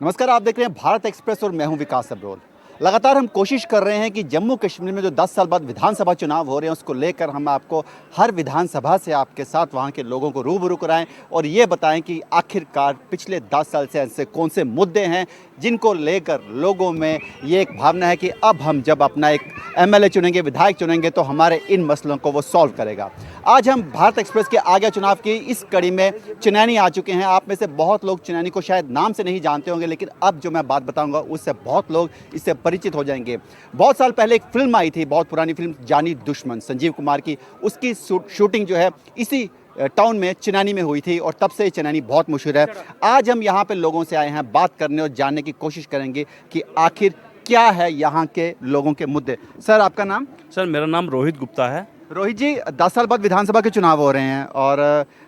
नमस्कार, आप देख रहे हैं भारत एक्सप्रेस और मैं हूं विकास अब्रोल। लगातार हम कोशिश कर रहे हैं कि जम्मू कश्मीर में जो 10 साल बाद विधानसभा चुनाव हो रहे हैं उसको लेकर हम आपको हर विधानसभा से आपके साथ वहां के लोगों को रूबरू कराएं और ये बताएं कि आखिरकार पिछले 10 साल से ऐसे कौन से मुद्दे हैं जिनको लेकर लोगों में ये एक भावना है कि अब हम जब अपना एक एमएलए चुनेंगे, विधायक चुनेंगे तो हमारे इन मसलों को वो सॉल्व करेगा। आज हम भारत एक्सप्रेस के आगे चुनाव की इस कड़ी में चिनैनी आ चुके हैं। आप में से बहुत लोग चिनैनी को शायद नाम से नहीं जानते होंगे, लेकिन अब जो मैं बात बताऊंगा उससे बहुत लोग इससे परिचित हो जाएंगे। बहुत साल पहले एक फिल्म आई थी, बहुत पुरानी फिल्म जानी दुश्मन, संजीव कुमार की। उसकी शूटिंग जो है इसी टाउन में चिनैनी में हुई थी और तब से चिनैनी बहुत मशहूर है। आज हम यहाँ पे लोगों से आए हैं, बात करने और जानने की कोशिश करेंगे कि आखिर क्या है यहाँ के लोगों के मुद्दे। सर, आपका नाम? सर, मेरा नाम रोहित गुप्ता है। रोहित जी, 10 साल बाद विधानसभा के चुनाव हो रहे हैं और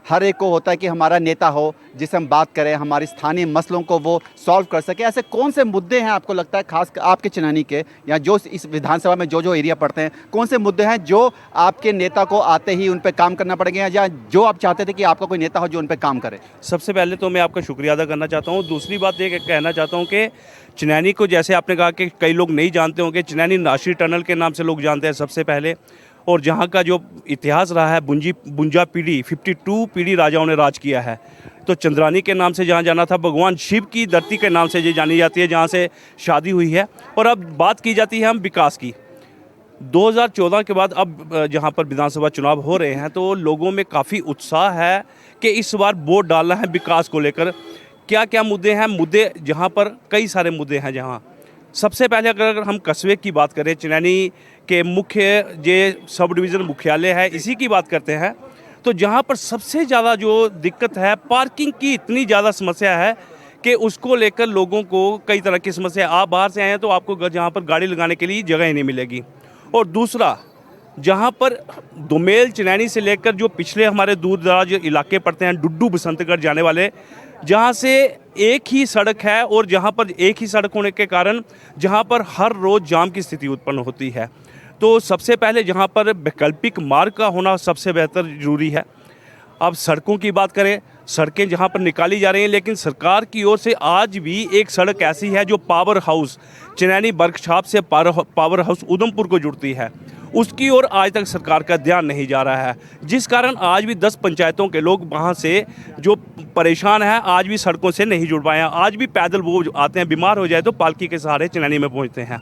हर एक को होता है कि हमारा नेता हो जिससे हम बात करें, हमारी स्थानीय मसलों को वो सॉल्व कर सके। ऐसे कौन से मुद्दे हैं आपको लगता है, खास आपके चिनैनी के या जो इस विधानसभा में जो एरिया पड़ते हैं, कौन से मुद्दे हैं जो आपके नेता को आते ही उन पर काम करना पड़ेगा या जो आप चाहते थे कि आपका कोई नेता हो जो उन पर काम करे? सबसे पहले तो मैं आपका शुक्रिया अदा करना चाहता हूँ। दूसरी बात ये कहना चाहता हूँ कि चिनैनी को, जैसे आपने कहा कि कई लोग नहीं जानते होंगे, चिनैनी नाशी टनल के नाम से लोग जानते हैं सबसे पहले। और जहाँ का जो इतिहास रहा है, बुंजा पीढ़ी 52 पीढ़ी राजाओं ने राज किया है। तो चंद्रानी के नाम से जहाँ जाना था, भगवान शिव की धरती के नाम से ये जानी जाती है, जहाँ से शादी हुई है। और अब बात की जाती है हम विकास की। 2014 के बाद अब जहाँ पर विधानसभा चुनाव हो रहे हैं तो लोगों में काफ़ी उत्साह है कि इस बार वोट डालना है विकास को लेकर। क्या क्या मुद्दे हैं? मुद्दे जहाँ पर कई सारे मुद्दे हैं। जहाँ सबसे पहले अगर हम कस्बे की बात करें, चिनैनी के मुख्य जो सब डिवीज़न मुख्यालय है, इसी की बात करते हैं, तो जहाँ पर सबसे ज़्यादा जो दिक्कत है, पार्किंग की इतनी ज़्यादा समस्या है कि उसको लेकर लोगों को कई तरह की समस्या। आप बाहर से आए हैं तो आपको जहाँ पर गाड़ी लगाने के लिए जगह ही नहीं मिलेगी। और दूसरा, जहाँ पर दोमेल चिनैनी से लेकर जो पिछले हमारे दूर दराज इलाके पड़ते हैं, डुड्डू बसंतगढ़ जाने वाले, जहाँ से एक ही सड़क है और जहाँ पर एक ही सड़क होने के कारण जहाँ पर हर रोज़ जाम की स्थिति उत्पन्न होती है। तो सबसे पहले जहाँ पर वैकल्पिक मार्ग का होना सबसे बेहतर ज़रूरी है। अब सड़कों की बात करें, सड़कें जहाँ पर निकाली जा रही हैं, लेकिन सरकार की ओर से आज भी एक सड़क ऐसी है जो पावर हाउस चिनैनी वर्कशॉप से पावर हाउस उधमपुर को जुड़ती है, उसकी ओर आज तक सरकार का ध्यान नहीं जा रहा है, जिस कारण आज भी 10 पंचायतों के लोग वहाँ से जो परेशान हैं, आज भी सड़कों से नहीं जुड़ पाए हैं। आज भी पैदल वो आते हैं, बीमार हो जाए तो पालकी के सहारे चिनैनी में पहुँचते हैं।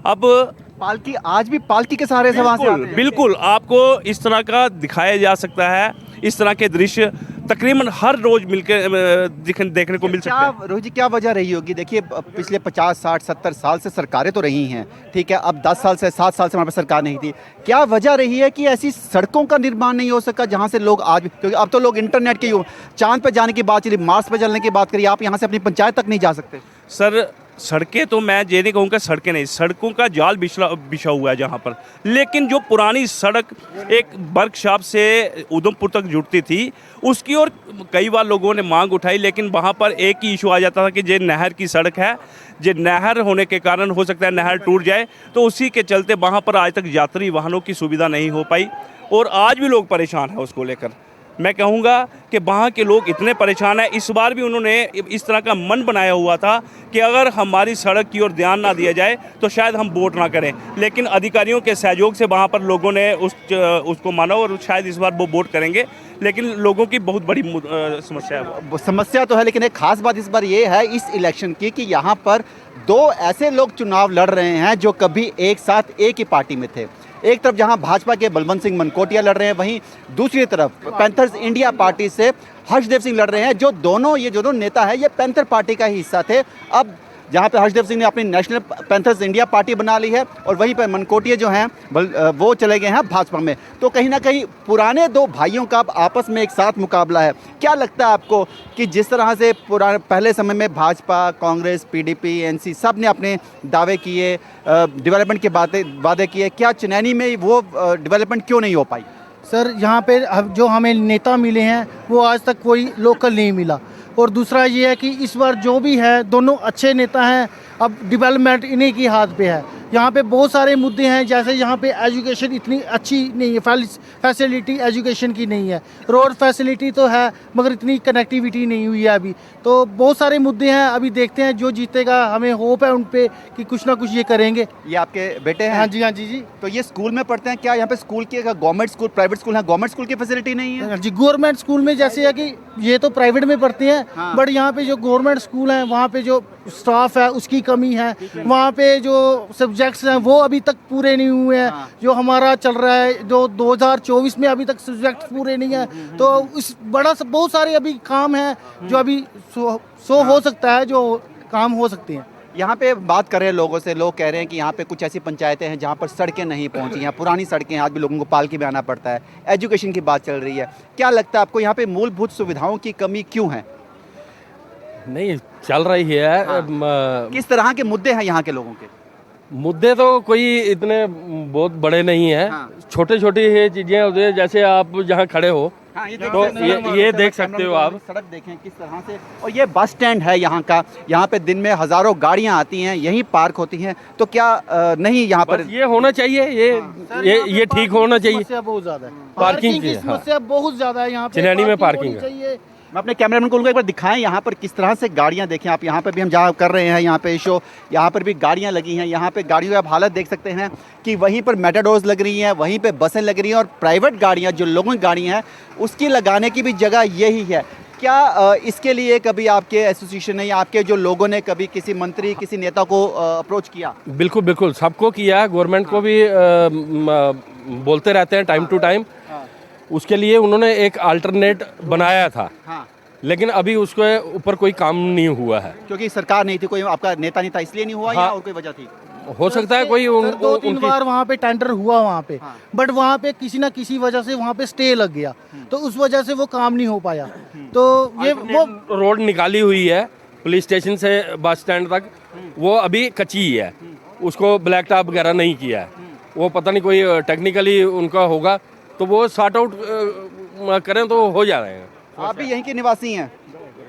अब पालकी, आज भी पालकी के सहारे से वहाँ से आते हैं? बिल्कुल, आपको इस तरह का दिखाया जा सकता है। इस तरह के दृश्य तकरीबन हर रोज मिलकर देखने को मिल सकता है। रोहित जी, क्या वजह रही होगी? देखिए, पिछले 50, 60, 70 साल से सरकारें तो रही हैं, ठीक है, अब 10 साल से 7 साल से हमारे पास सरकार नहीं थी। क्या वजह रही है कि ऐसी सड़कों का निर्माण नहीं हो सका जहां से लोग आज भी, क्योंकि अब तो लोग इंटरनेट के युग, चांद पे जाने की बात चली, मार्स पे चलने की बात करी, आप यहाँ से अपनी पंचायत तक नहीं जा सकते। सर, सड़कें तो मैं ये नहीं कहूँगा सड़कें नहीं, सड़कों का जाल बिछा हुआ है जहाँ पर। लेकिन जो पुरानी सड़क एक वर्कशॉप से उधमपुर तक जुड़ती थी, उसकी ओर कई बार लोगों ने मांग उठाई, लेकिन वहाँ पर एक ही इशू आ जाता था कि ये नहर की सड़क है, ये नहर होने के कारण हो सकता है नहर टूट जाए, तो उसी के चलते वहाँ पर आज तक यात्री वाहनों की सुविधा नहीं हो पाई और आज भी लोग परेशान हैं उसको लेकर। मैं कहूँगा कि वहाँ के लोग इतने परेशान हैं। इस बार भी उन्होंने इस तरह का मन बनाया हुआ था कि अगर हमारी सड़क की ओर ध्यान ना दिया जाए तो शायद हम वोट ना करें, लेकिन अधिकारियों के सहयोग से वहाँ पर लोगों ने उसको माना और शायद इस बार वो वोट करेंगे। लेकिन लोगों की बहुत बड़ी समस्या है। समस्या तो है, लेकिन एक खास बात इस बार ये है इस इलेक्शन की कि यहाँ पर 2 ऐसे लोग चुनाव लड़ रहे हैं जो कभी एक साथ एक ही पार्टी में थे। एक तरफ जहां भाजपा के बलवंत सिंह मनकोटिया लड़ रहे हैं, वहीं दूसरी तरफ पैंथर्स इंडिया पार्टी से हर्षदेव सिंह लड़ रहे हैं, जो दोनों नेता हैं ये पैंथर पार्टी का ही हिस्सा थे। अब जहां पे हर्षदेव सिंह ने अपनी नेशनल पैंथर्स इंडिया पार्टी बना ली है और वहीं पर मनकोटिया जो हैं वो चले गए हैं भाजपा में। तो कहीं ना कहीं पुराने 2 भाइयों का अब आपस में एक साथ मुकाबला है। क्या लगता है आपको कि जिस तरह से पहले समय में भाजपा, कांग्रेस, पीडीपी, एनसी सब ने अपने दावे किए, डेवलपमेंट के वादे किए, क्या चिनैनी में वो डेवलपमेंट क्यों नहीं हो पाई? सर, यहाँ पे जो हमें नेता मिले हैं वो आज तक कोई लोकल नहीं मिला। और दूसरा ये है कि इस बार जो भी है दोनों अच्छे नेता हैं, अब डेवलपमेंट इन्हीं की हाथ पे है। यहाँ पे बहुत सारे मुद्दे हैं, जैसे यहाँ पे एजुकेशन इतनी अच्छी नहीं है, फैसिलिटी एजुकेशन की नहीं है। रोड फैसिलिटी तो है मगर इतनी कनेक्टिविटी नहीं हुई है अभी। तो बहुत सारे मुद्दे हैं, अभी देखते हैं जो जीतेगा, हमें होप है उन पे कि कुछ ना कुछ ये करेंगे। ये आपके बेटे हैं? हाँ जी, हाँ जी जी। तो ये स्कूल में पढ़ते हैं क्या? यहाँ पे स्कूल की गवर्नमेंट स्कूल, प्राइवेट स्कूल है, गवर्नमेंट स्कूल की फैसिलिटी नहीं है? हाँ जी, गवर्नमेंट स्कूल में जैसे है कि ये तो प्राइवेट में पढ़ते हैं, हाँ। बट यहाँ पे जो गवर्नमेंट स्कूल हैं वहाँ पे जो स्टाफ है उसकी कमी है, वहाँ पे जो सब्जेक्ट्स हैं वो अभी तक पूरे नहीं हुए हैं। हाँ। जो हमारा चल रहा है जो 2024 में अभी तक सब्जेक्ट पूरे नहीं है, तो इस बहुत सारे अभी काम हैं जो अभी सो हो सकता है, जो काम हो सकते हैं। यहाँ पे बात कर रहे हैं लोगों से, लोग कह रहे हैं कि यहाँ पे कुछ ऐसी पंचायतें हैं जहाँ पर सड़कें नहीं पहुँची हैं, पुरानी सड़कें हैं, आज भी लोगों को पालकी में आना पड़ता है। एजुकेशन की बात चल रही है, क्या लगता है आपको यहाँ पे मूलभूत सुविधाओं की कमी क्यों है? नहीं चल रही है। हाँ। किस तरह के मुद्दे हैं यहाँ के लोगों के? मुद्दे तो कोई इतने बहुत बड़े नहीं हैं। हाँ। छोटे छोटे ये चीज़ें होती है, जैसे आप जहाँ खड़े हो हाँ, ये तो ये देख सकते हो आप। सड़क देखें किस तरह से, और ये बस स्टैंड है यहाँ का। यहाँ पे दिन में हजारों गाड़ियाँ आती हैं, यहीं पार्क होती हैं, तो क्या नहीं यहाँ पर बस ये होना चाहिए, ये ठीक होना चाहिए। समस्या बहुत ज्यादा है, पार्किंग की की, समस्या बहुत ज्यादा है यहाँ पे। चिनैनी में पार्किंग पार्किंग होनी चाहिए। मैं अपने कैमरामैन को बोलूँगा एक बार दिखाएं यहाँ पर किस तरह से गाड़ियाँ देखें आप। यहाँ पर भी हम जहाँ कर रहे हैं यहाँ पे शो, यहाँ पर भी गाड़ियाँ लगी हैं। यहाँ पे गाड़ियों की आप हालत देख सकते हैं कि वहीं पर मेटाडोर्स लग रही हैं, वहीं पे बसें लग रही हैं, और प्राइवेट गाड़ियाँ जो लोगों की गाड़ियाँ हैं उसकी लगाने की भी जगह यही है। क्या इसके लिए कभी आपके एसोसिएशन ने या आपके जो लोगों ने कभी किसी मंत्री, किसी नेता को अप्रोच किया? बिल्कुल बिल्कुल, सबको किया, गवर्नमेंट को भी बोलते रहते हैं टाइम टू टाइम। उसके लिए उन्होंने एक अल्टरनेट बनाया था, हाँ, लेकिन अभी उसके ऊपर कोई काम नहीं हुआ है। क्योंकि सरकार नहीं थी, कोई आपका नेता नहीं था, इसलिए नहीं हुआ या हाँ। और कोई वजह थी? हो सकता है कोई सर, 2-3 उनकी बार वहाँ पे टेंडर हुआ वहाँ पे, हाँ। बट वहाँ पे किसी ना किसी वजह से वहाँ पे स्टे लग गया, तो उस वजह से वो काम नहीं हो पाया। तो ये वो रोड निकाली हुई है पुलिस स्टेशन से बस स्टैंड तक, वो अभी कच्ची ही है, उसको ब्लैक टॉप वगैरह नहीं किया है। वो पता नहीं कोई टेक्निकली उनका होगा, तो वो सॉर्ट आउट करें तो हो जा रहे हैं। आप भी यहीं के निवासी हैं।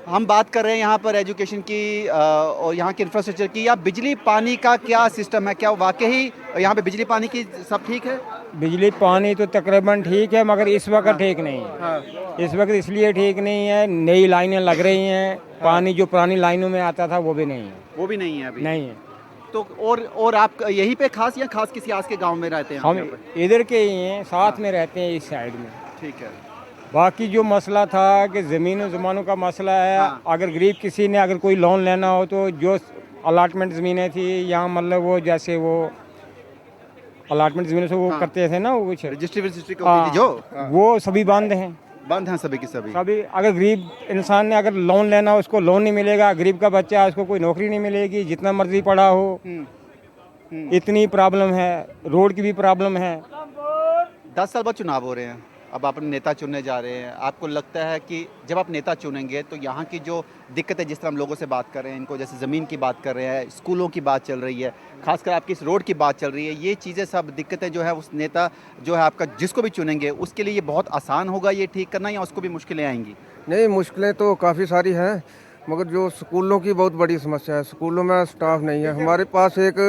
हम बात कर रहे हैं यहाँ पर एजुकेशन की और यहाँ के इंफ्रास्ट्रक्चर की, या बिजली पानी का क्या सिस्टम है? क्या वाकई यहाँ पे बिजली पानी की सब ठीक है? बिजली पानी तो तकरीबन ठीक है, मगर इस वक्त ठीक नहीं है। इस वक्त इसलिए ठीक नहीं है, नई लाइनें लग रही हैं, पानी जो पुरानी लाइनों में आता था वो भी नहीं है। वो भी नहीं है अभी? नहीं है। तो और आप यहीं पे खास या खास किसी आस के गांव में रहते हैं? हम यहाँ पे? इधर के ही हैं, साथ में रहते हैं इस साइड में। ठीक है। बाकी जो मसला था कि ज़मीनों ज़मानों का मसला है, हाँ। अगर गरीब किसी ने अगर कोई लोन लेना हो तो जो अलाटमेंट ज़मीनें थी यहाँ, मतलब वो जैसे वो अलाटमेंट ज़मीनों से वो हाँ। करते थे ना, वो कुछ रजिस्ट्री को होती थी जो वो सभी बंद हैं। बंद हैं सभी की सभी। सभी, अगर गरीब इंसान ने अगर लोन लेना हो उसको लोन नहीं मिलेगा, गरीब का बच्चा है उसको कोई नौकरी नहीं मिलेगी, जितना मर्जी पढ़ा हो। इतनी प्रॉब्लम है, रोड की भी प्रॉब्लम है। 10 साल बाद चुनाव हो रहे हैं, अब आप नेता चुनने जा रहे हैं। आपको लगता है कि जब आप नेता चुनेंगे तो यहाँ की जो दिक्कतें, जिस तरह हम लोगों से बात कर रहे हैं, इनको जैसे ज़मीन की बात कर रहे हैं, स्कूलों की बात चल रही है, खासकर आपकी इस रोड की बात चल रही है, ये चीज़ें सब दिक्कतें जो है उस नेता जो है आपका जिसको भी चुनेंगे उसके लिए ये बहुत आसान होगा ये ठीक करना, या उसको भी मुश्किलें आएंगी? नहीं, मुश्किलें तो काफ़ी सारी हैं, मगर जो स्कूलों की बहुत बड़ी समस्या है। स्कूलों में स्टाफ नहीं है। हमारे पास एक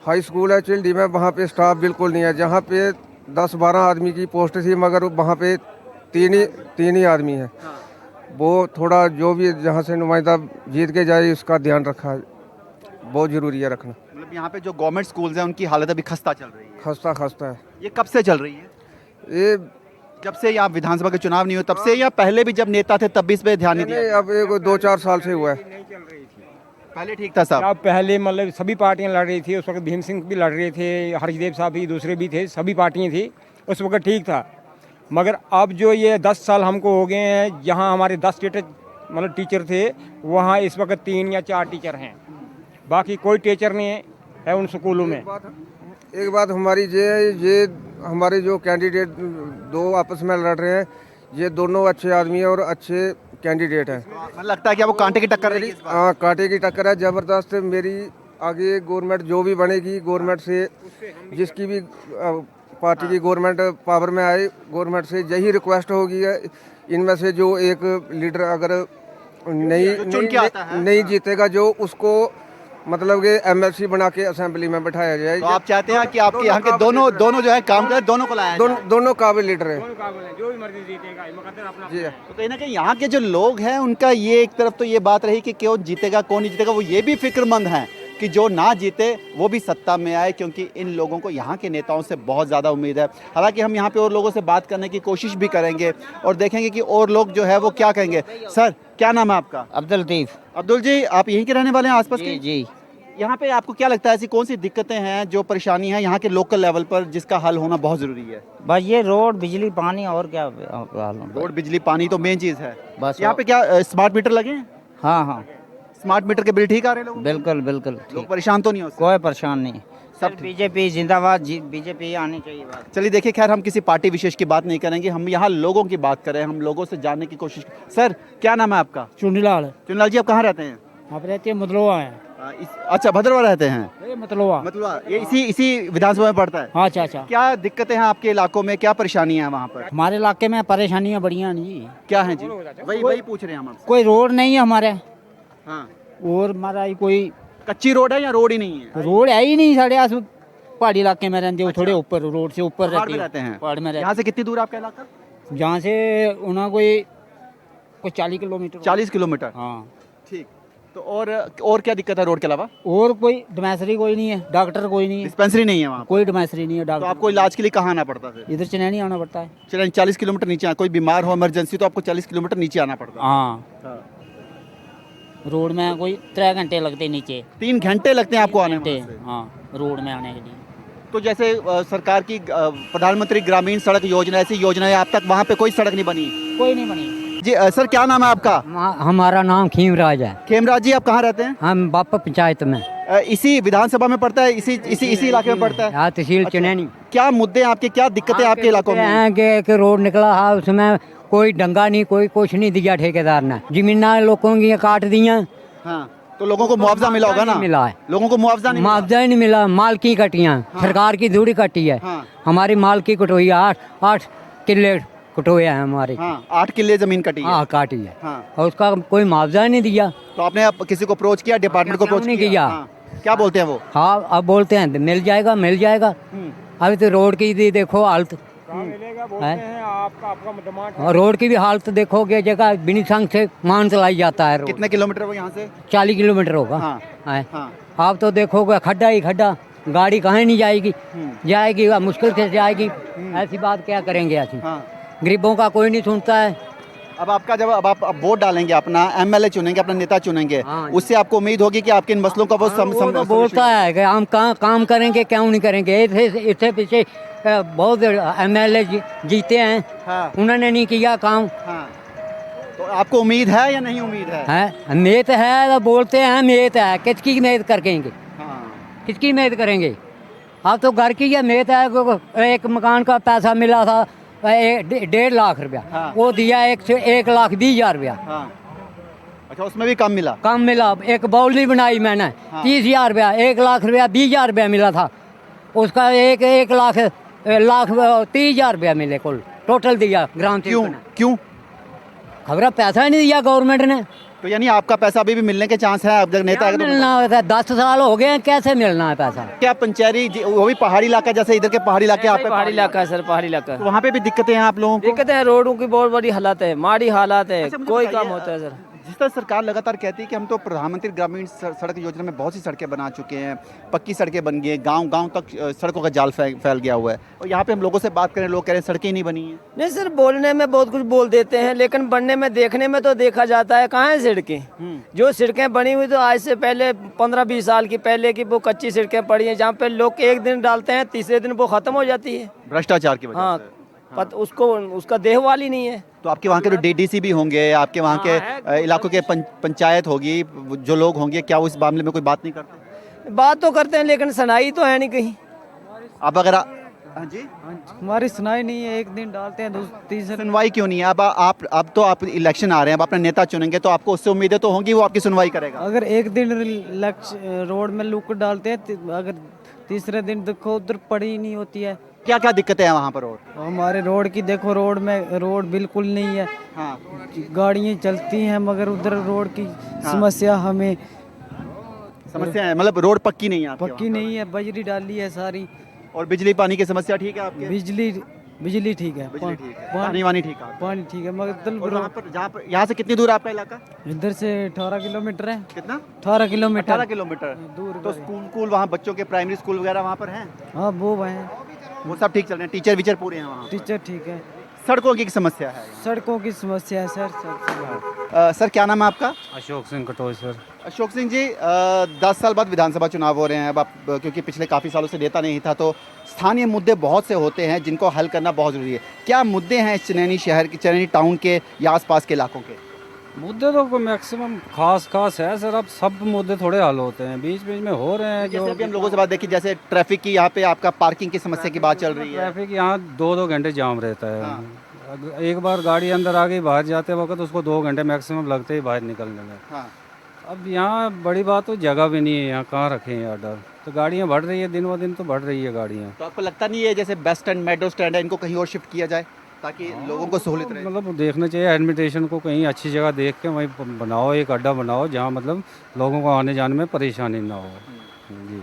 हाई स्कूल है चिल्डी में, वहाँ पे स्टाफ बिल्कुल नहीं है। जहाँ पे 10-12 आदमी की पोस्ट थी, मगर वहाँ पे तीन ही आदमी हैं। वो थोड़ा जो भी जहाँ से नुमाइंदा जीत के जाए उसका ध्यान रखा है, बहुत ज़रूरी है रखना। मतलब यहाँ पे जो गवर्नमेंट स्कूल्स हैं उनकी हालत अभी खस्ता चल रही है। खस्ता है ये कब से चल रही है? ये। जब से यहाँ विधानसभा के चुनाव नहीं हुए तब से, या पहले भी जब नेता थे तब भी इस पे ध्यान नहीं दिया? नहीं, अब एक 2-4 साल से हुआ है। पहले ठीक था साहब? अब पहले मतलब सभी पार्टियां लड़ रही थी उस वक्त, भीम सिंह भी लड़ रहे थे, हर्षदेव साहब भी, दूसरे भी थे, सभी पार्टियां थी उस वक्त, ठीक था। मगर अब जो ये 10 साल हमको हो गए हैं, यहाँ हमारे 10 टीचर थे, वहाँ इस वक्त 3 या 4 टीचर हैं, बाकी कोई टीचर नहीं है उन स्कूलों में। एक बात हमारी ये हमारे जो कैंडिडेट दो आपस में लड़ रहे हैं, ये दोनों अच्छे आदमी हैं और अच्छे कैंडिडेट हैं। मतलब लगता है कि वो कांटे की टक्कर रहेगी इस बार? हाँ, कांटे की टक्कर है ज़बरदस्त। मेरी आगे गवर्नमेंट जो भी बनेगी, गवर्नमेंट से जिसकी भी पार्टी की गवर्नमेंट पावर में आए, गवर्नमेंट से यही रिक्वेस्ट होगी है, इनमें से जो एक लीडर अगर नहीं जीतेगा, जो उसको मतलब कि एमएलसी बना के असेंबली में बैठाया जाए। तो आप चाहते हैं कि आपके यहाँ के दोनों दोनों जो है काम करें, दोनों को लाया जाए? दोनों काबिल लीडर है जो भी मर्जी जीतेगा, मुकद्दर अपना। जी। तो कहीं ना कहीं यहाँ के जो लोग हैं उनका ये एक तरफ तो ये बात रही कि कौन जीतेगा कौन नहीं जीतेगा, वो ये भी फिक्रमंद हैं कि जो ना जीते वो भी सत्ता में आए, क्योंकि इन लोगों को यहाँ के नेताओं से बहुत ज़्यादा उम्मीद है। हालांकि हम यहाँ पे और लोगों से बात करने की कोशिश भी करेंगे और देखेंगे कि और लोग जो है वो क्या कहेंगे। सर, क्या नाम है आपका? अब्दुल लतीफ़। अब्दुल जी, आप यहीं के रहने वाले हैं, आसपास के? जी। यहाँ पे आपको क्या लगता है ऐसी कौन सी दिक्कतें हैं जो परेशानी है यहाँ के लोकल लेवल पर जिसका हल होना बहुत ज़रूरी है? बस ये रोड, बिजली, पानी और क्या हाल होगा? रोड, बिजली, पानी तो मेन चीज़ है। बस यहाँ पे क्या स्मार्ट मीटर लगे हैं? हाँ हाँ, स्मार्ट मीटर के बिल ठीक आ रहे हैं लोगों को? बिल्कुल बिल्कुल लोग ठीक। परेशान तो नहीं हो? कोई परेशान नहीं, सब सब बीजेपी जिंदाबाद, बीजेपी आनी चाहिए बात। चलिए देखिए, खैर हम किसी पार्टी विशेष की बात नहीं करेंगे, हम यहाँ लोगों की बात करें, हम लोगों से जानने की कोशिश। सर, क्या नाम है आपका? चुनीलाल। चुनलाल जी, आप कहाँ रहते हैं? आप रहते हैं मदलोआ है। अच्छा, भद्रवाह रहते हैं। ये मतलबा। मतलब ये इसी विधानसभा में पड़ता है? अच्छा अच्छा। क्या दिक्कतें हैं आपके इलाकों में, क्या परेशानियां हैं वहाँ पर? हमारे इलाके में परेशानियाँ बढ़िया नहीं जी। क्या है जी? वही पूछ रहे हैं हम आपसे। कोई रोड नहीं है हमारे, हाँ, और हमारा कोई कच्ची रोड है या रोड ही नहीं है? रोड है ही नहीं। साढ़े आस पहाड़ी इलाके में रहते हो, थोड़े ऊपर, रोड से ऊपर पहाड़ में रहते हैं? पहाड़ में रहते यहाँ से कितनी दूर है आपका इलाका? जहाँ से उन्हें कोई 40 किलोमीटर। 40 किलोमीटर। हाँ। ठीक। तो और क्या दिक्कत है रोड के अलावा? और कोई डिस्पेंसरी कोई नहीं है, डॉक्टर कोई नहीं है, डिस्पेंसरी नहीं है वहाँ पर? कोई डिस्पेंसरी नहीं है तो डॉक्टर। आपको इलाज के लिए कहाँ आना पड़ता है? इधर चनैनी आना पड़ता है। चलिए 40 किलोमीटर नीचे, कोई बीमार हो इमरजेंसी तो आपको 40 किलोमीटर नीचे आना पड़ता है। हाँ। रोड में कोई 3 घंटे लगते नीचे। 3 घंटे लगते हैं आपको आने घंटे, में? हाँ, रोड में आने के लिए। तो जैसे सरकार की प्रधानमंत्री ग्रामीण सड़क योजना, ऐसी योजनाएं आप तक वहाँ पे कोई सड़क नहीं बनी? कोई नहीं बनी जी। सर, क्या नाम है आपका? हमारा नाम खीमराज है। खेमराज जी, आप कहाँ रहते हैं? हम बापा पंचायत में, इसी विधानसभा में पड़ता है? इसी इलाके में पड़ता है? यहाँ तहसील चनैनी। क्या मुद्दे आपके, क्या दिक्कतें आपके इलाकों में? हैं कि एक रोड निकला है, उसमें कोई डंगा नहीं, कोई कुछ नहीं दिया ठेकेदार ने। जमीना लोगों की काट दिया। हाँ, तो लोगों को मुआवजा मिला होगा ना? नहीं मिला है। लोगों को मुआवजा नहीं मिला? मुआवजा ही नहीं मिला, मालकी कटियाँ। सरकार की धूड़ी कटी है। हाँ। हमारी मालकी कटोई है, 8 किले कटोए हैं हमारे। हाँ, 8 किले जमीन कटी है। हाँ, काटी है। हाँ। और उसका कोई मुआवजा ही नहीं दिया। तो आपने अब किसी को अप्रोच किया, डिपार्टमेंट को क्यों अप्रोच नहीं किया? हाँ। क्या बोलते हैं वो? हाँ, अब बोलते हैं मिल जाएगा मिल जाएगा। अभी तो रोड की देखो हालत है, और रोड की भी हालत देखोगे, जगह बिनी संग से मान चलाई जाता है। रोड कितने किलोमीटर है वो यहाँ से? 40 किलोमीटर होगा। हाँ। है। हाँ। आप तो देखोगे खड्डा ही खड्डा, गाड़ी कहीं नहीं जाएगी। जाएगी मुश्किल से जाएगी। ऐसी बात क्या करेंगे ऐसी? हाँ। गरीबों का कोई नहीं सुनता है। अब आपका जब अब आप वोट डालेंगे, अपना एमएलए चुनेंगे, अपना नेता चुनेंगे, हाँ। उससे आपको उम्मीद होगी कि आपके इन मसलों का वो वो तो बोलता है कि हम कहाँ काम करेंगे, क्यों नहीं करेंगे। इससे पीछे बहुत एमएलए जीते हैं। हाँ। उन्होंने नहीं किया काम। हाँ। तो आपको उम्मीद है या नहीं उम्मीद है? मेहनत है तो बोलते हैं मेहनत है, किसकी मेहनत करेंगे? हाँ। किसकी मेहनत करेंगे? आप तो घर की है मेहनत है। एक मकान का पैसा मिला था 1.5 लाख रुपया। हाँ। वो दिया 1,20,000 रुपया। हाँ। अच्छा, उसमें भी कम मिला? कम मिला। एक बाउली बनाई मैंने, हाँ। 30,000 रुपया। 1 लाख रुपया 20,000 रुपया मिला था। उसका 1 लाख 30,000 रुपया मिले कुल टोटल दिया ग्राम क्यों? सेवक ने। क्यों? खबर पैसा ही नहीं दिया गवर्नमेंट ने। तो यानी आपका पैसा अभी भी मिलने के चांस है? अब जब नेता क्या आएगा तो मिलना है? 10 साल हो गए हैं, कैसे मिलना है पैसा? क्या पंचायती वो भी पहाड़ी इलाका, जैसे इधर के पहाड़ी इलाके आप पे पहाड़ी इलाका है सर, पहाड़ी इलाका तो वहाँ पे भी दिक्कतें हैं आप लोगों को? दिक्कत है, रोडों की बहुत बड़ी हालत है, माड़ी हालात है। अच्छा, मुझे कोई बताइए, काम होता है सर। जिस तरह सरकार लगातार कहती है कि हम तो प्रधानमंत्री ग्रामीण सड़क योजना में बहुत सी सड़कें बना चुके हैं, पक्की सड़कें बन गई हैं, गांव-गांव तक सड़कों का जाल फैल गया हुआ है, और यहाँ पे हम लोगों से बात करें, लोग कह रहे हैं सड़कें ही नहीं बनी हैं। नहीं सर, बोलने में बहुत कुछ बोल देते हैं, लेकिन बनने में देखने में तो देखा जाता है कहाँ है सड़कें। जो सड़कें बनी हुई तो आज से पहले 15-20 साल की पहले की वो कच्ची सड़कें पड़ी हैं, जहाँ पे लोग एक दिन डालते हैं, तीसरे दिन वो खत्म हो जाती है भ्रष्टाचार की वजह हाँ, से। उसको उसका देखभाल ही नहीं है। तो आपके वहाँ के जो डीडीसी भी होंगे, आपके वहाँ के इलाकों के पंचायत होगी, जो लोग होंगे, क्या वो इस मामले में कोई बात नहीं करते? बात तो करते हैं, लेकिन सुनाई तो है नहीं कहीं। अब अगर हाँ जी, हमारी सुनाई नहीं है, एक दिन डालते हैं, तीसरे सुनवाई क्यों नहीं है? अब तो आप इलेक्शन आ रहे हैं, अब अपना नेता चुनेंगे, तो आपको उससे उम्मीदें तो होंगी वो आपकी सुनवाई करेगा। अगर एक दिन रोड में लुक डालते हैं, अगर तीसरे दिन देखो उधर पड़ी नहीं होती है। क्या क्या दिक्कतें हैं वहाँ पर? और हमारे रोड की देखो, रोड बिल्कुल नहीं है। हाँ। गाड़ियाँ चलती हैं मगर उधर रोड की समस्या हमें समस्या है, मतलब रोड पक्की नहीं है आपके पक्की नहीं है, बजरी डाली है सारी। वहाँ? और बिजली पानी की समस्या ठीक है आपके? बिजली ठीक है, बिजली ठीक है, पानी वानी ठीक है। पानी ठीक है, मगर और वहाँ पर जहाँ पर यहाँ से कितनी दूर है आपका इलाका? इधर से 18 किलोमीटर है। कितना? 18 किलोमीटर 18 किलोमीटर दूर। तो स्कूल वहाँ बच्चों के प्राइमरी स्कूल वगैरह वहाँ पर हैं? हाँ वो हैं, वो सब ठीक चल रहे हैं, टीचर वीचर पूरे हैं वहाँ? टीचर ठीक है। सड़कों की समस्या है? सड़कों की समस्या है सर, सर क्या नाम है आपका? अशोक सिंह कटोच सर। अशोक सिंह जी, 10 साल बाद विधानसभा चुनाव हो रहे हैं। अब आप क्योंकि पिछले काफ़ी सालों से नेता नहीं था, तो स्थानीय मुद्दे बहुत से होते हैं जिनको हल करना बहुत ज़रूरी है। क्या मुद्दे हैं इस चनैनी शहर के, चनैनी टाउन के या आसपास के इलाकों के? मुद्दे तो मैक्सिमम खास है सर, अब सब मुद्दे थोड़े हल होते हैं, बीच बीच में हो रहे हैं। जैसे अभी हम लोगों से बात देखी, जैसे ट्रैफिक की यहाँ पे आपका पार्किंग की समस्या की बात चल रही है। ट्रैफिक यहाँ 2-2 घंटे जाम रहता है। हाँ। एक बार गाड़ी अंदर आ गई, बाहर जाते वक्त उसको 2 घंटे मैक्सिमम लगते ही बाहर निकलने में। हाँ। अब यहाँ बड़ी बात तो जगह भी नहीं है, यहाँ कहाँ रखें हैं अड्डा। तो गाड़ियाँ बढ़ रही है, दिन ब दिन तो बढ़ रही है गाड़ियाँ। तो आपको लगता नहीं है जैसे बस स्टैंड, मेट्रो स्टैंड है, इनको कहीं और शिफ्ट किया जाए ताकि लोगों को सहूलियत रहे? मतलब देखना चाहिए एडमिनिस्ट्रेशन को, कहीं अच्छी जगह देख के वहीं बनाओ, एक अड्डा बनाओ जहाँ मतलब लोगों को आने जाने में परेशानी ना हो। जी,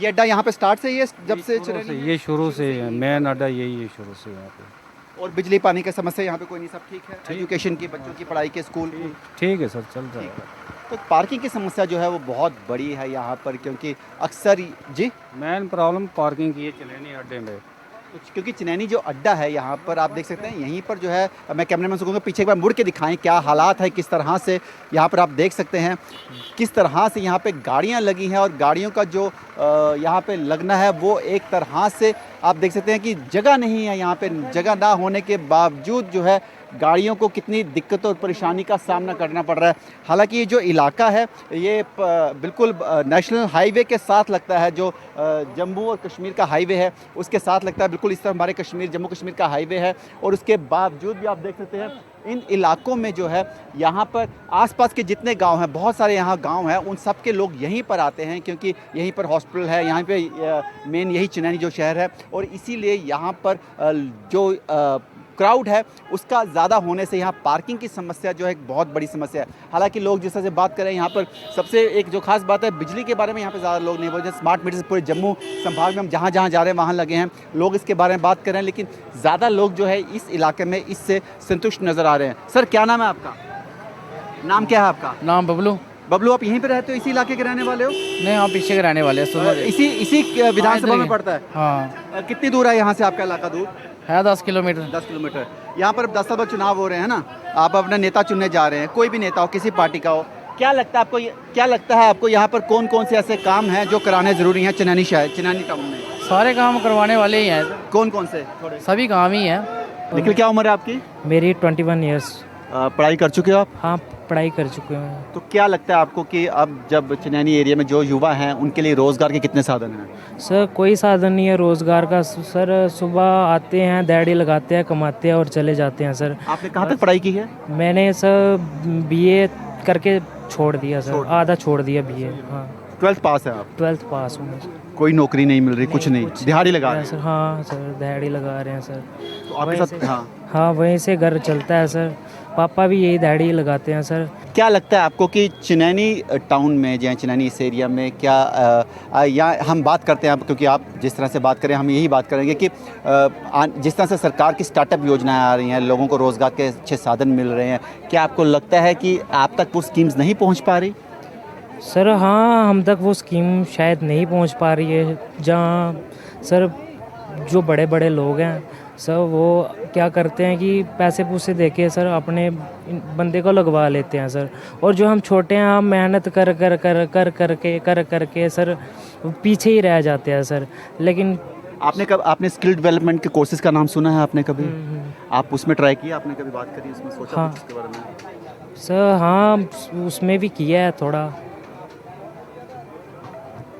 ये अड्डा यहाँ पे स्टार्ट से ही है, जब से ये शुरू से मेन अड्डा यही है शुरू से यहाँ पे। और बिजली पानी की समस्या यहाँ पे कोई नहीं, सब ठीक है? एजुकेशन की, बच्चों की पढ़ाई के, स्कूल की? ठीक है सर, चल रहा है। तो पार्किंग की समस्या जो है वो बहुत बड़ी है यहाँ पर, क्योंकि अक्सर जी मेन प्रॉब्लम पार्किंग की है चनैनी अड्डे में। क्योंकि चनैनी जो अड्डा है यहाँ पर आप देख सकते हैं, यहीं पर जो है, मैं कैमरामैन से कहूँगा पीछे एक बार मुड़ के दिखाएं क्या हालात है, किस तरह से यहाँ पर आप देख सकते हैं किस तरह से यहाँ पे गाड़ियाँ लगी हैं। और गाड़ियों का जो यहाँ पे लगना है वो एक तरह से आप देख सकते हैं कि जगह नहीं है यहाँ पे। जगह ना होने के बावजूद जो है गाड़ियों को कितनी दिक्कतों और परेशानी का सामना करना पड़ रहा है। हालांकि ये जो इलाका है ये बिल्कुल नेशनल हाईवे के साथ लगता है, जो जम्मू और कश्मीर का हाईवे है उसके साथ लगता है, बिल्कुल इस तरह हमारे कश्मीर, जम्मू कश्मीर का हाईवे है। और उसके बावजूद भी आप देख सकते हैं इन इलाकों में जो है यहाँ पर आसपास के जितने गांव हैं, बहुत सारे यहाँ गांव हैं, उन सब के लोग यहीं पर आते हैं क्योंकि यहीं पर हॉस्पिटल है, यहाँ पे मेन यही चनैनी जो शहर है। और इसीलिए यहाँ पर जो क्राउड है उसका ज़्यादा होने से यहाँ पार्किंग की समस्या जो है एक बहुत बड़ी समस्या है। हालांकि लोग जिस तरह से बात करें यहाँ पर, सबसे एक जो खास बात है बिजली के बारे में यहाँ पे ज़्यादा लोग नहीं बोलते। स्मार्ट मीटर पूरे जम्मू संभाग में हम जहाँ जहाँ जा रहे हैं वहाँ लगे हैं, लोग इसके बारे में बात कर रहे हैं, लेकिन ज़्यादा लोग जो है इस इलाके में इससे संतुष्ट नज़र आ रहे हैं। सर क्या नाम है आपका? नाम क्या है आपका? नाम बबलू। बबलू, आप यहीं पे रहते हो, इसी इलाके के रहने वाले हो? नहीं, हम पीछे के रहने वाले हैं। इसी विधानसभा में पड़ता है? हाँ, कितनी दूर है यहाँ से आपका इलाका? दूर है 10 किलोमीटर। 10 किलोमीटर। यहाँ पर 10 साल बाद चुनाव हो रहे हैं ना, आप अपना नेता चुनने जा रहे हैं, कोई भी नेता हो, किसी पार्टी का हो, क्या लगता है आपको, क्या लगता है आपको यहाँ पर कौन कौन से ऐसे काम हैं जो कराने ज़रूरी हैं चनैनी शहर, चनैनी टाउन में? सारे काम करवाने वाले ही हैं। कौन कौन से? सभी काम ही हैं। निखिल, क्या उम्र है आपकी? मेरी 21 ईयर्स। पढ़ाई कर चुके हो आप? हाँ, पढ़ाई कर चुके हैं। तो क्या लगता है आपको कि अब जब चनैनी एरिया में जो युवा हैं उनके लिए रोज़गार के कितने साधन हैं? सर कोई साधन नहीं है रोज़गार का। सर सुबह आते हैं, दिहाड़ी लगाते हैं, कमाते हैं और चले जाते हैं। सर आपने कहाँ तक पढ़ाई की है? मैंने सर बीए करके छोड़ दिया सर, आधा छोड़ दिया बीए। हाँ, 12th पास है आप? 12th पास हूँ। कोई नौकरी नहीं मिल रही? कुछ नहीं, दिहाड़ी लगा रहे हैं? सर हाँ सर, दिहाड़ी लगा रहे हैं सर। तो आपके साथ? हाँ, वहीं से घर चलता है सर। पापा भी यही दिहाड़ी लगाते हैं सर। क्या लगता है आपको कि चनैनी टाउन में, जहाँ चनैनी इस एरिया में, क्या या हम बात करते हैं, क्योंकि आप जिस तरह से बात करें हम यही बात करेंगे कि जिस तरह से सरकार की स्टार्टअप योजनाएं आ रही हैं, लोगों को रोज़गार के अच्छे साधन मिल रहे हैं, क्या आपको लगता है कि आप तक वो स्कीम्स नहीं पहुँच पा रही? सर हाँ, हम तक वो स्कीम शायद नहीं पहुंच पा रही है। जहाँ सर जो बड़े बड़े लोग हैं सर, वो क्या करते हैं कि पैसे पूसे देके सर अपने बंदे को लगवा लेते हैं सर। और जो हम छोटे हैं, हम मेहनत कर के सर पीछे ही रह जाते हैं सर। लेकिन आपने स्किल डेवलपमेंट के कोर्सेज का नाम सुना है आपने कभी? आप उसमें ट्राई किया? आपने कभी बात करी उसमें, सोचा हाँ, उसके बारे में? सर हाँ, उसमें भी किया है थोड़ा।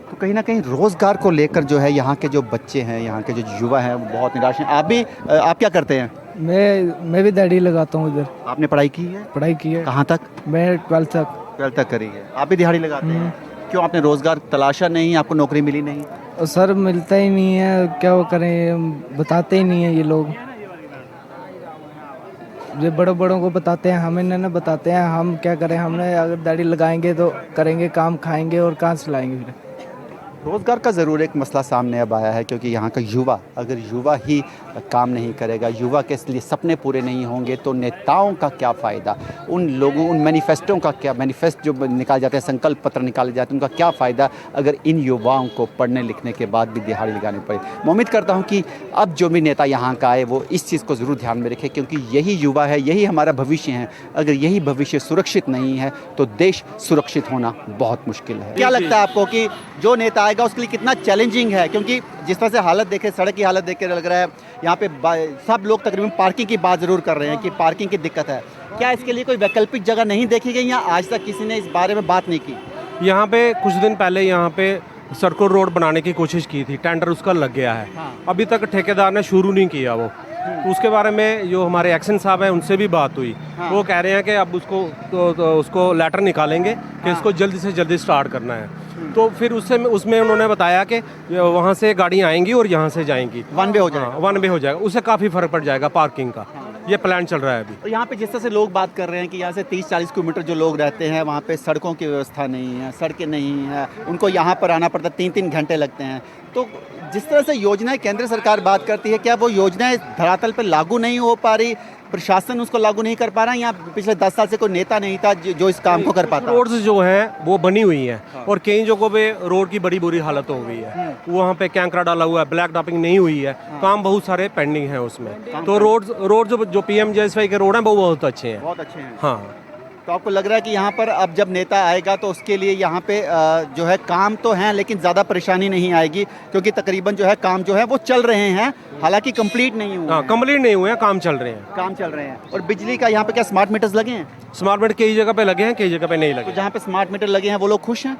तो कहीं ना कहीं रोज़गार को लेकर जो है यहाँ के जो बच्चे हैं, यहाँ के जो युवा हैं वो बहुत निराश हैं। आप क्या करते हैं? मैं भी दिहाड़ी लगाता हूँ इधर। आपने पढ़ाई की है? पढ़ाई की है। कहाँ तक? मैं 12th तक। 12th तक करी है। आप भी दिहाड़ी लगाते हैं? क्यों, आपने रोज़गार तलाशा नहीं, आपको नौकरी मिली नहीं? सर मिलता ही नहीं है, क्या वो करें, बताते ही नहीं है ये लोग। जो बड़ों बड़ों को बताते हैं, हमें न बताते हैं, हम क्या करें। हमने अगर दाढ़ी लगाएंगे तो करेंगे काम, खाएंगे और कहाँ से लाएंगे फिर। रोज़गार का ज़रूर एक मसला सामने अब आया है, क्योंकि यहाँ का युवा, अगर युवा ही काम नहीं करेगा, युवा के लिए सपने पूरे नहीं होंगे, तो नेताओं का क्या फ़ायदा, उन लोगों, उन मैनिफेस्टों का क्या, मैनिफेस्ट जो निकाले जाते हैं, संकल्प पत्र निकाले जाते हैं, उनका क्या फ़ायदा अगर इन युवाओं को पढ़ने लिखने के बाद भी दिहाड़ी लगानी पड़े। मैं उम्मीद करता हूँ कि अब जो भी नेता यहाँ का आए वो इस चीज़ को ज़रूर ध्यान में रखे, क्योंकि यही युवा है, यही हमारा भविष्य है। अगर यही भविष्य सुरक्षित नहीं है तो देश सुरक्षित होना बहुत मुश्किल है। क्या लगता है आपको कि जो नेता आएगा उसके लिए कितना चैलेंजिंग है, क्योंकि जिस तरह से हालत देखे, सड़क की हालत देख के लग रहा है यहाँ पे सब लोग तकरीबन पार्किंग की बात ज़रूर कर रहे हैं कि पार्किंग की दिक्कत है। क्या इसके लिए कोई वैकल्पिक जगह नहीं देखी गई या आज तक किसी ने इस बारे में बात नहीं की? यहाँ पे कुछ दिन पहले यहाँ पे सर्कुलर रोड बनाने की कोशिश की थी, टेंडर उसका लग गया है। अभी तक ठेकेदार ने शुरू नहीं किया वो। उसके बारे में जो हमारे एक्शन साहब हैं उनसे भी बात हुई। वो कह रहे हैं कि अब उसको लेटर निकालेंगे कि इसको जल्दी से जल्दी स्टार्ट करना है। तो फिर उसमें उन्होंने बताया कि वहाँ से गाड़ियाँ आएंगी और यहाँ से जाएंगी, वन वे हो जाएगा। वन वे हो जाएगा, उससे काफ़ी फ़र्क पड़ जाएगा पार्किंग का। ये प्लान चल रहा है अभी। और यहाँ पे जिस तरह से लोग बात कर रहे हैं कि यहाँ से 30-40 किलोमीटर जो लोग रहते हैं वहाँ पे सड़कों की व्यवस्था नहीं है, सड़कें नहीं है, उनको यहाँ पर आना पड़ता है, 3-3 घंटे लगते हैं। तो जिस तरह से योजनाएं केंद्र सरकार बात करती है, क्या वो योजनाएं धरातल पर लागू नहीं हो पा रही, प्रशासन उसको लागू नहीं कर पा रहा है, या पिछले 10 साल से कोई नेता नहीं था जो इस काम को कर पाता? रोड्स जो हैं वो बनी हुई हैं और कई जगहों पे रोड की बड़ी बुरी हालत हो गई है। वहाँ पे कैंकरा डाला हुआ है, ब्लैक टॉपिंग नहीं हुई है, काम बहुत सारे पेंडिंग हैं उसमें। तो रोड जो PMJSY के रोड हैं वो बहुत अच्छे हैं, बहुत अच्छे हैं। हाँ। तो आपको लग रहा है कि यहाँ पर अब जब नेता आएगा तो उसके लिए यहाँ पे जो है काम तो हैं लेकिन ज़्यादा परेशानी नहीं आएगी, क्योंकि तकरीबन जो है काम जो है वो चल रहे हैं, हालांकि कंप्लीट नहीं हुए। हाँ, कंप्लीट नहीं हुए हैं, काम चल रहे हैं। काम चल रहे हैं। और बिजली का यहाँ पे क्या स्मार्ट मीटर्स लगे हैं? स्मार्ट मीटर कई जगह पे लगे हैं, कई जगह पे नहीं लगे। तो जहाँ पे स्मार्ट मीटर लगे हैं वो लोग खुश हैं?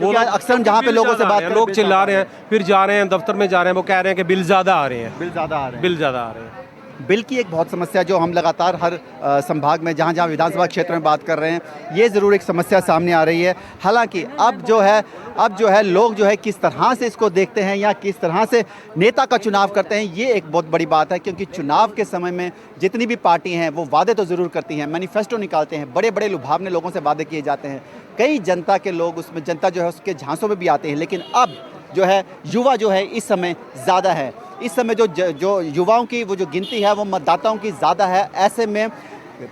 वो अक्सर जहाँ पे लोगों से बात करें, लोग चिल्ला रहे हैं, फिर जा रहे हैं दफ्तर में जा रहे हैं, वो कह रहे हैं कि बिल ज़्यादा आ रहे हैं, बिल ज़्यादा आ रहे हैं, बिल ज़्यादा आ रहे हैं। बिल की एक बहुत समस्या जो हम लगातार हर संभाग में जहाँ जहाँ विधानसभा क्षेत्र में बात कर रहे हैं, ये ज़रूर एक समस्या सामने आ रही है। हालांकि अब जो है लोग जो है किस तरह से इसको देखते हैं या किस तरह से नेता का चुनाव करते हैं, ये एक बहुत बड़ी बात है। क्योंकि चुनाव के समय में जितनी भी पार्टी हैं वो वादे तो ज़रूर करती हैं, मैनिफेस्टो निकालते हैं, बड़े बड़े लुभावने लोगों से वादे किए जाते हैं, कई जनता के लोग उसमें, जनता जो है उसके झांसों में भी आते हैं। लेकिन अब जो है युवा जो है इस समय ज़्यादा है, इस समय जो युवाओं की वो जो गिनती है वो मतदाताओं की ज़्यादा है। ऐसे में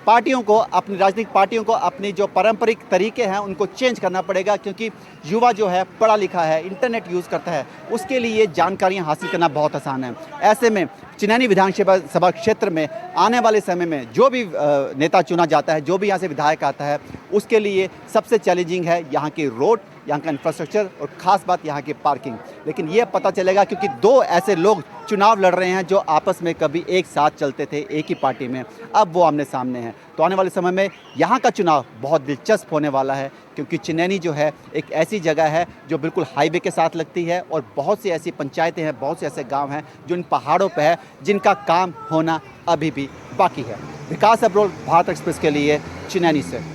पार्टियों को, अपनी राजनीतिक पार्टियों को अपनी जो पारंपरिक तरीके हैं उनको चेंज करना पड़ेगा, क्योंकि युवा जो है पढ़ा लिखा है, इंटरनेट यूज़ करता है, उसके लिए जानकारियां हासिल करना बहुत आसान है। ऐसे में चिनैनी विधानसभा क्षेत्र में आने वाले समय में जो भी नेता चुना जाता है, जो भी यहाँ से विधायक आता है, उसके लिए सबसे चैलेंजिंग है यहाँ की रोड, यहाँ का इंफ्रास्ट्रक्चर और ख़ास बात यहाँ की पार्किंग। लेकिन ये पता चलेगा क्योंकि दो ऐसे लोग चुनाव लड़ रहे हैं जो आपस में कभी एक साथ चलते थे एक ही पार्टी में, अब वो आमने सामने हैं। तो आने वाले समय में यहाँ का चुनाव बहुत दिलचस्प होने वाला है, क्योंकि चिनैनी जो है एक ऐसी जगह है जो बिल्कुल हाईवे के साथ लगती है और बहुत सी ऐसी पंचायतें हैं, बहुत से ऐसे गांव हैं जो इन पहाड़ों पर है, जिनका काम होना अभी भी बाकी है। विकास अब्रोल, भारत एक्सप्रेस के लिए चिनैनी से।